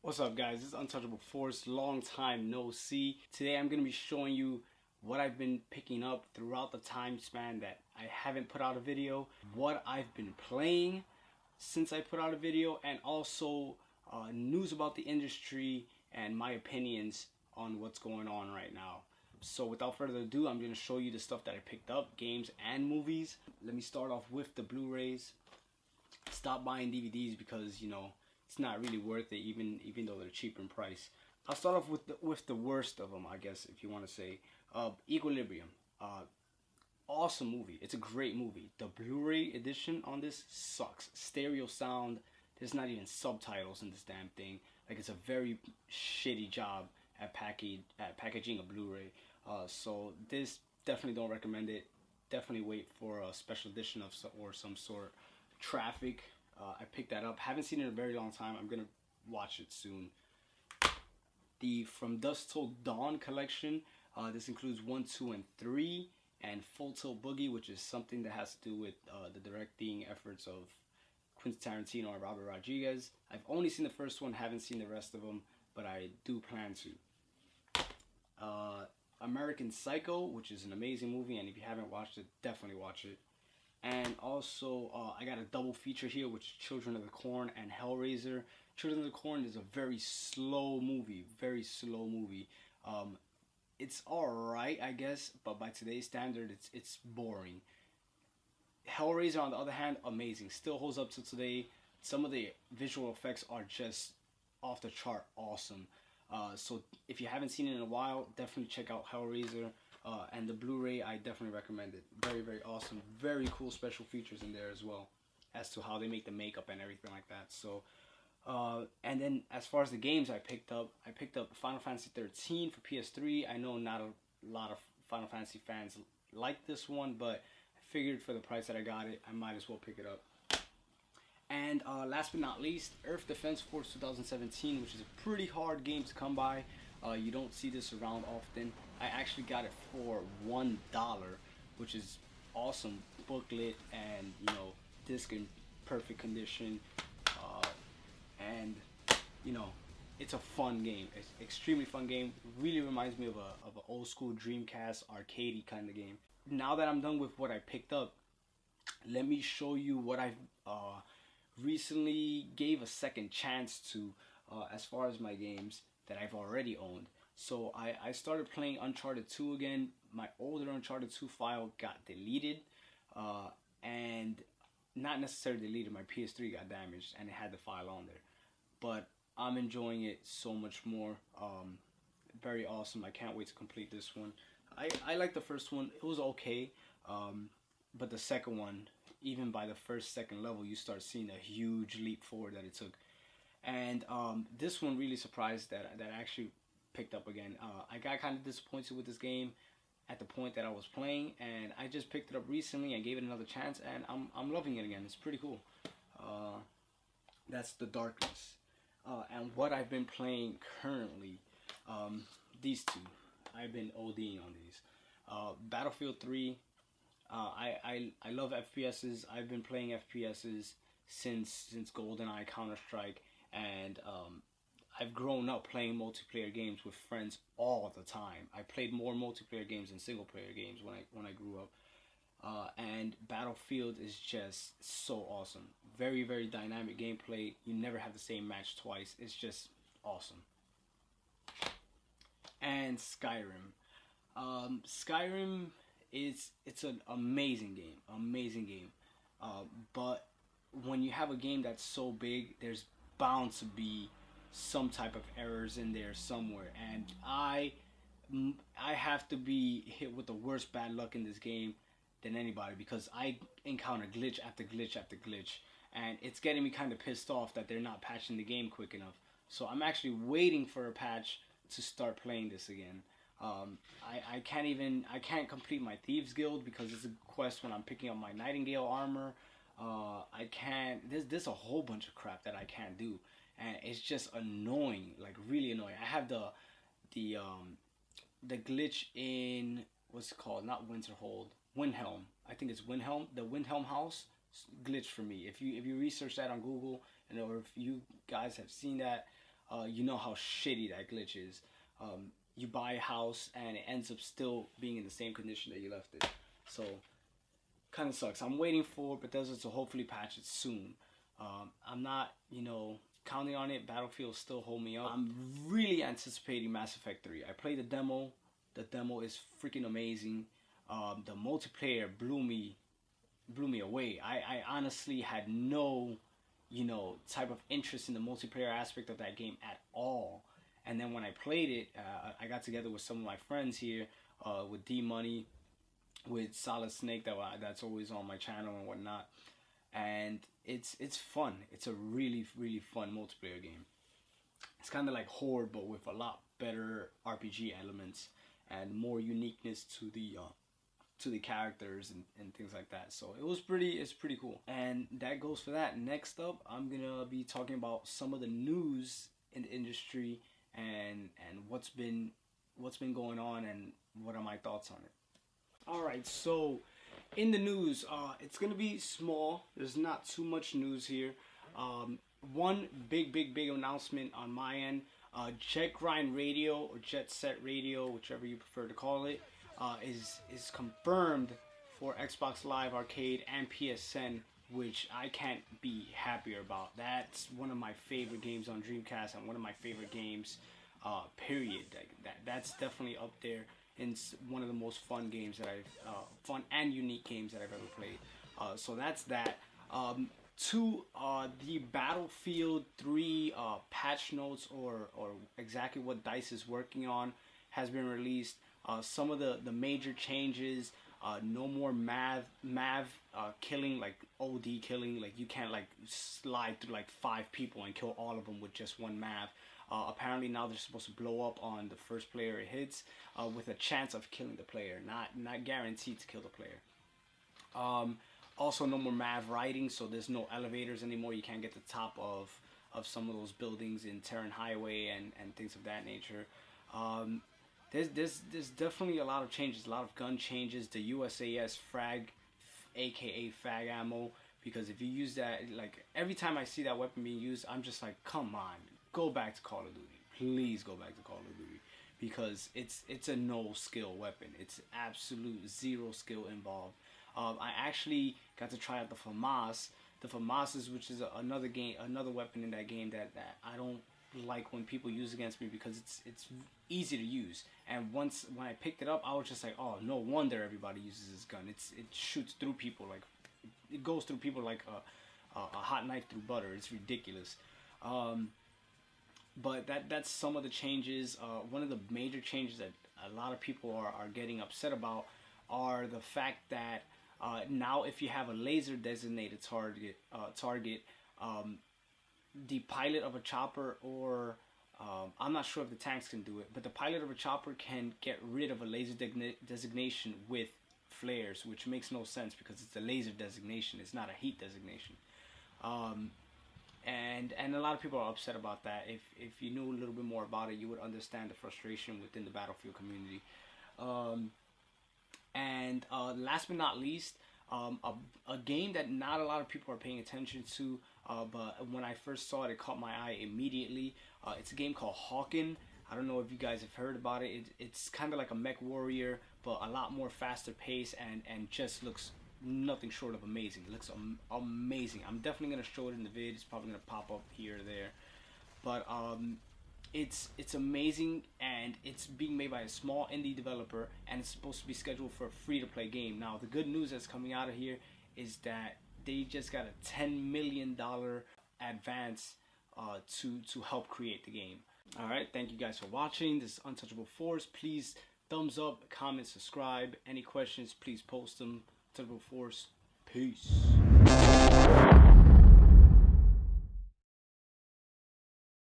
What's up, guys? This is Untouchable Force. Long time no see. Today I'm going to be showing you what I've been picking up throughout the time span that I haven't put out a video, what I've been playing since I put out a video, and also news about the industry and my opinions on what's going on right now. So without further ado, I'm going to show you the stuff that I picked up, games and movies. Let me start off with the Blu-rays. Stop buying DVDs because, you know, it's not really worth it, even though they're cheap in price. I'll start off with the worst of them, I guess, if you want to say. Equilibrium. Awesome movie. It's a great movie. The Blu-ray edition on this sucks. Stereo sound. There's not even subtitles in this damn thing. Like, it's a very shitty job at packaging a Blu-ray. So this, definitely don't recommend it. Definitely wait for a special edition or some sort. Traffic. I picked that up. Haven't seen it in a very long time. I'm gonna watch it soon. The From Dusk Till Dawn collection. This includes 1, 2, and 3, and Full Tilt Boogie, which is something that has to do with the directing efforts of Quentin Tarantino and Robert Rodriguez. I've only seen the first one, haven't seen the rest of them, but I do plan to. American Psycho, which is an amazing movie, and if you haven't watched it, definitely watch it. And also, I got a double feature here, which is Children of the Corn and Hellraiser. Children of the Corn is a very slow movie. It's alright, I guess, but by today's standard, it's boring. Hellraiser, on the other hand, amazing. Still holds up to today. Some of the visual effects are just off the chart awesome. So if you haven't seen it in a while, definitely check out Hellraiser. And the Blu-ray, I definitely recommend it. Very, very awesome. Very cool special features in there as well, as to how they make the makeup and everything like that. So, and then as far as the games I picked up Final Fantasy 13 for PS3. I know not a lot of Final Fantasy fans like this one, but I figured for the price that I got it, I might as well pick it up. And last but not least, Earth Defense Force 2017, which is a pretty hard game to come by. You don't see this around often. I actually got it for $1, which is awesome. Booklet and, you know, disc in perfect condition. And, you know, it's a fun game. It's an extremely fun game. Really reminds me of an old school Dreamcast arcadey kind of game. Now that I'm done with what I picked up, let me show you what I've recently gave a second chance to as far as my games that I've already owned. So I started playing Uncharted 2 again. My older Uncharted 2 file got deleted, and not necessarily deleted, my PS3 got damaged and it had the file on there. But I'm enjoying it so much more. Very awesome. I can't wait to complete this one. I like the first one. It was okay, but the second one, even by the second level, you start seeing a huge leap forward that it took. And this one really surprised that I actually picked up again. I got kind of disappointed with this game at the point that I was playing, and I just picked it up recently and gave it another chance, and I'm loving it again. It's pretty cool. That's The Darkness. And what I've been playing currently, these two. I've been ODing on these. Battlefield 3. I love FPSs. I've been playing FPSs since GoldenEye, Counter-Strike, and I've grown up playing multiplayer games with friends all the time. I played more multiplayer games than single player games when I grew up. And Battlefield is just so awesome. Very, very dynamic gameplay. You never have the same match twice. It's just awesome. And Skyrim. Skyrim it's an amazing game. But when you have a game that's so big, there's bound to be some type of errors in there somewhere, and I have to be hit with the worst bad luck in this game than anybody, because I encounter glitch after glitch after glitch, and it's getting me kind of pissed off that they're not patching the game quick enough. So I'm actually waiting for a patch to start playing this again. I can't complete my Thieves Guild because it's a quest when I'm picking up my Nightingale armor. I can't. There's a whole bunch of crap that I can't do, and it's just annoying, like really annoying. I have the glitch in, what's it called? Not Winterhold, Windhelm. I think it's Windhelm. The Windhelm house glitch for me. If you research that on Google, or if you guys have seen that, you know how shitty that glitch is. You buy a house and it ends up still being in the same condition that you left it. So, kind of sucks. I'm waiting for Bethesda to hopefully patch it soon. I'm not, counting on it. Battlefield still hold me up. I'm really anticipating Mass Effect 3. I played the demo. The demo is freaking amazing. The multiplayer blew me away. I honestly had no, type of interest in the multiplayer aspect of that game at all. And then when I played it, I got together with some of my friends here, with D Money, with Solid Snake, that's always on my channel and whatnot. And it's fun. It's a really, really fun multiplayer game. It's kind of like Horde, but with a lot better RPG elements and more uniqueness to the characters and things like that. So it's pretty cool. And that goes for that. Next up, I'm gonna be talking about some of the news in the industry and what's been going on and what are my thoughts on it. All right, so in the news, it's gonna be small. There's not too much news here. One big announcement on my end. Jet Grind Radio or Jet Set Radio, whichever you prefer to call it, is confirmed for Xbox Live Arcade and PSN, which I can't be happier about. That's one of my favorite games on Dreamcast and one of my favorite games, period. That's definitely up there in one of the most fun games that fun and unique games that I've ever played. So that's that. To the Battlefield 3 patch notes or exactly what DICE is working on has been released. Some of the major changes, no more MAV killing, like OD killing, like you can't like slide through like 5 people and kill all of them with just one MAV. Apparently now they're supposed to blow up on the first player it hits, with a chance of killing the player, not guaranteed to kill the player. Also, no more MAV riding, so there's no elevators anymore. You can't get to the top of some of those buildings in Terran Highway and things of that nature. There's definitely a lot of changes, a lot of gun changes. The USAS frag, aka fag ammo, because if you use that, like every time I see that weapon being used, I'm just like, come on, go back to Call of Duty. Please go back to Call of Duty, because it's a no skill weapon. It's absolute zero skill involved. I actually got to try out the FAMAS. The FAMAS, which is another weapon in that game that I don't like when people use against me, because it's easy to use. And when I picked it up, I was just like, oh, no wonder everybody uses this gun. It shoots through people, like it goes through people like a hot knife through butter. It's ridiculous. But that's some of the changes. One of the major changes that a lot of people are getting upset about are the fact that now if you have a laser designated target, the pilot of a chopper, or I'm not sure if the tanks can do it, but the pilot of a chopper can get rid of a laser designation with flares, which makes no sense because it's a laser designation, it's not a heat designation. And a lot of people are upset about that. If you knew a little bit more about it, you would understand the frustration within the Battlefield community. And last but not least, a game that not a lot of people are paying attention to, but when I first saw it, it caught my eye immediately. It's a game called Hawken. I don't know if you guys have heard about it. It's kind of like a mech warrior, but a lot more faster pace and just looks nothing short of amazing. It looks amazing. I'm definitely going to show it in the vid. It's probably going to pop up here or there. But it's amazing, and it's being made by a small indie developer, and it's supposed to be scheduled for a free-to-play game. Now, the good news that's coming out of here is that they just got a $10 million advance to help create the game. Alright, thank you guys for watching. This is Untouchable Force. Please thumbs up, comment, subscribe. Any questions, please post them. Untouchable Force. Peace.